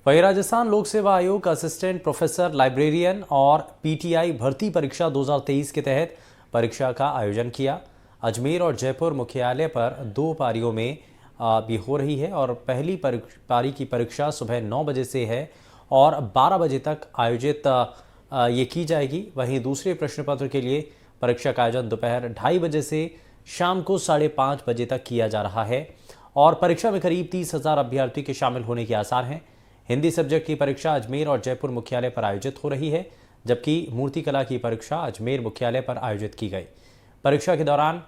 वहीं राजस्थान लोक सेवा आयोग असिस्टेंट प्रोफेसर लाइब्रेरियन और पीटीआई भर्ती परीक्षा 2023 के तहत परीक्षा का आयोजन किया। अजमेर और जयपुर मुख्यालय पर 2 पारियों में भी हो रही है और पहली पारी की परीक्षा सुबह 9 बजे से है और 12 बजे तक आयोजित ये की जाएगी। वहीं दूसरे प्रश्न पत्र के लिए परीक्षा का आयोजन दोपहर 2:30 बजे से शाम को 5:30 बजे तक किया जा रहा है और परीक्षा में करीब 30,000 अभ्यर्थी के शामिल होने के आसार हैं। हिंदी सब्जेक्ट की परीक्षा अजमेर और जयपुर मुख्यालय पर आयोजित हो रही है, जबकि मूर्तिकला की परीक्षा अजमेर मुख्यालय पर आयोजित की गई। परीक्षा के दौरान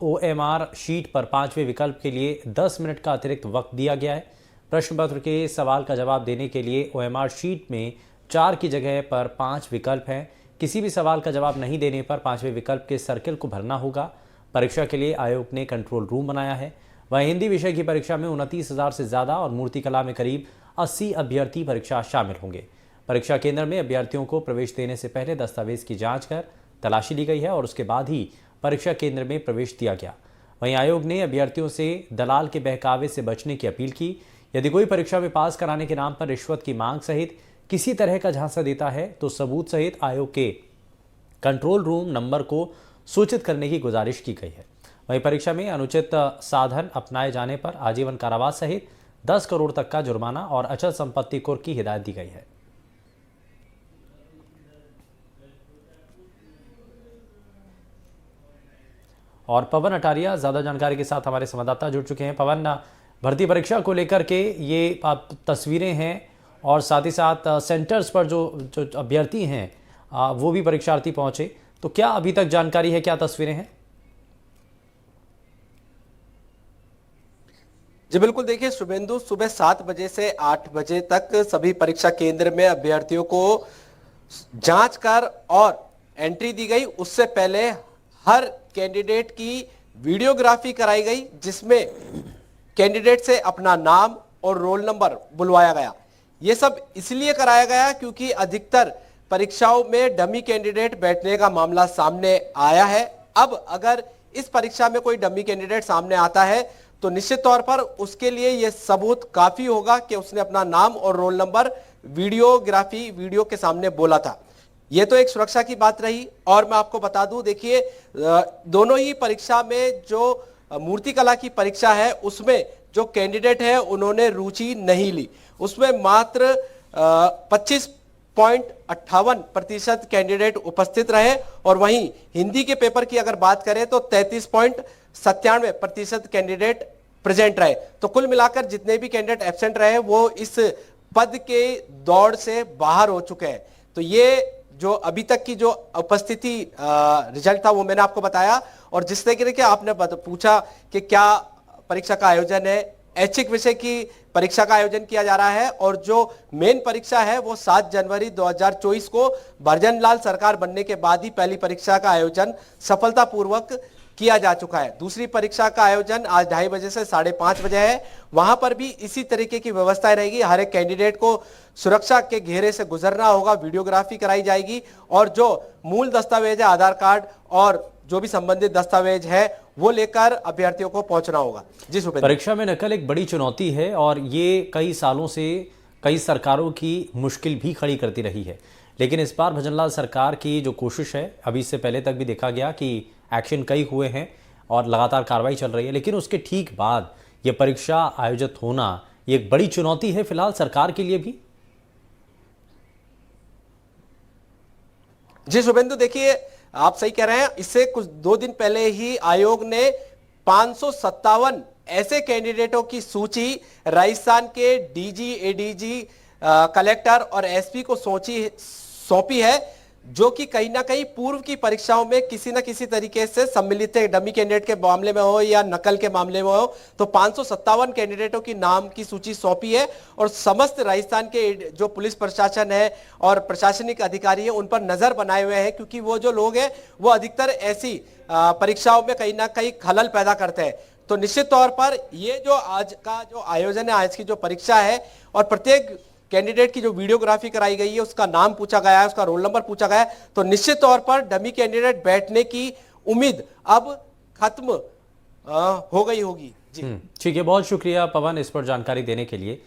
ओएमआर शीट पर 5वें विकल्प के लिए 10 मिनट का अतिरिक्त वक्त दिया गया है। प्रश्न पत्र के सवाल का जवाब देने के लिए ओएमआर शीट में 4 की जगह पर 5 विकल्प हैं। किसी भी सवाल का जवाब नहीं देने पर 5वें विकल्प के सर्किल को भरना होगा। परीक्षा के लिए आयोग ने कंट्रोल रूम बनाया है। वहीं हिंदी विषय की परीक्षा में 29,000 से ज़्यादा और मूर्तिकला में करीब 80 अभ्यर्थी परीक्षा शामिल होंगे। परीक्षा केंद्र में अभ्यर्थियों को प्रवेश देने से पहले दस्तावेज की जांच कर तलाशी ली गई है और उसके बाद ही परीक्षा केंद्र में प्रवेश दिया गया। वहीं आयोग ने अभ्यर्थियों से दलाल के बहकावे से बचने की अपील की। यदि कोई परीक्षा में पास कराने के नाम पर रिश्वत की मांग सहित किसी तरह का झांसा देता है तो सबूत सहित आयोग के कंट्रोल रूम नंबर को सूचित करने की गुजारिश की गई है। वहीं परीक्षा में अनुचित साधन अपनाए जाने पर आजीवन कारावास सहित 10 करोड़ तक का जुर्माना और अचल संपत्ति कुर्क की हिदायत दी गई है। और पवन अटारिया ज्यादा जानकारी के साथ हमारे संवाददाता जुड़ चुके हैं। पवन, भर्ती परीक्षा को लेकर के ये तस्वीरें हैं और साथ ही साथ सेंटर्स पर जो अभ्यर्थी हैं वो भी परीक्षार्थी पहुंचे, तो क्या अभी तक जानकारी है, क्या तस्वीरें हैं? जी बिल्कुल, देखिए शुभेंदु, सुबह 7 बजे से 8 बजे तक सभी परीक्षा केंद्र में अभ्यर्थियों को जांच कर और एंट्री दी गई। उससे पहले हर कैंडिडेट की वीडियोग्राफी कराई गई, जिसमें कैंडिडेट से अपना नाम और रोल नंबर बुलवाया गया। ये सब इसलिए कराया गया क्योंकि अधिकतर परीक्षाओं में डमी कैंडिडेट बैठने का मामला सामने आया है। अब अगर इस परीक्षा में कोई डमी कैंडिडेट सामने आता है तो निश्चित तौर पर उसके लिए यह सबूत काफी होगा कि उसने अपना नाम और रोल नंबर वीडियो के सामने बोला था। यह तो एक सुरक्षा की बात रही। और मैं आपको बता दूं, देखिए दोनों ही परीक्षा में जो मूर्तिकला की परीक्षा है उसमें जो कैंडिडेट है उन्होंने रुचि नहीं ली। उसमें मात्र 25.58% कैंडिडेट उपस्थित रहे और वहीं हिंदी के पेपर की अगर बात करें तो 33.97% कैंडिडेट प्रेजेंट रहे। तो कुल मिलाकर जितने भी कैंडिडेट एब्सेंट रहे वो इस पद के दौड़ से बाहर हो चुके हैं। तो ये जो अभी तक की जो उपस्थिति रिजल्ट था वो मैंने आपको बताया। और जिस तरीके के आपने पूछा कि क्या परीक्षा का आयोजन है, ऐच्छिक विषय की परीक्षा का आयोजन किया जा रहा है और जो मेन परीक्षा है वो 7 जनवरी 2024 को भरजन-लाल सरकार बनने के बाद ही पहली परीक्षा का आयोजन सफलतापूर्वक किया जा चुका है। दूसरी परीक्षा का आयोजन आज 2:30 बजे से 5:30 बजे है। वहां पर भी इसी तरीके की व्यवस्थाएं रहेगी। हर एक कैंडिडेट को सुरक्षा के घेरे से गुजरना होगा, वीडियोग्राफी कराई जाएगी और जो मूल दस्तावेज है, आधार कार्ड और जो भी संबंधित दस्तावेज है वो लेकर अभ्यर्थियों को पहुंचना होगा। जी सुपेंद्र, परीक्षा में नकल एक बड़ी चुनौती है और ये कई सालों से कई सरकारों की मुश्किल भी खड़ी करती रही है, लेकिन इस बार भजनलाल सरकार की जो कोशिश है, अभी इससे पहले तक भी देखा गया कि एक्शन कई हुए हैं और लगातार कार्रवाई चल रही है, लेकिन उसके ठीक बाद ये परीक्षा आयोजित होना ये एक बड़ी चुनौती है फिलहाल सरकार के लिए भी। जी शुभेंदु, देखिए आप सही कह रहे हैं। इससे कुछ 2 दिन पहले ही आयोग ने 557 ऐसे कैंडिडेटों की सूची राजस्थान के डीजी, एडीजी, कलेक्टर और एसपी को सौंपी है, जो कि कहीं ना कहीं पूर्व की परीक्षाओं में किसी न किसी तरीके से सम्मिलित है। डमी कैंडिडेट के मामले में हो या नकल के मामले में हो, तो 557 कैंडिडेटों की नाम की सूची सौंपी है और समस्त राजस्थान के जो पुलिस प्रशासन है और प्रशासनिक अधिकारी है उन पर नजर बनाए हुए हैं, क्योंकि वो जो लोग हैं वो अधिकतर ऐसी परीक्षाओं में कहीं ना कहीं खलल पैदा करते हैं। तो निश्चित तौर पर ये जो आज का जो आयोजन है, आज की जो परीक्षा है और प्रत्येक कैंडिडेट की जो वीडियोग्राफी कराई गई है, उसका नाम पूछा गया है, उसका रोल नंबर पूछा गया है, तो निश्चित तौर पर डमी कैंडिडेट बैठने की उम्मीद अब खत्म हो गई होगी। जी ठीक है, बहुत शुक्रिया पवन इस पर जानकारी देने के लिए।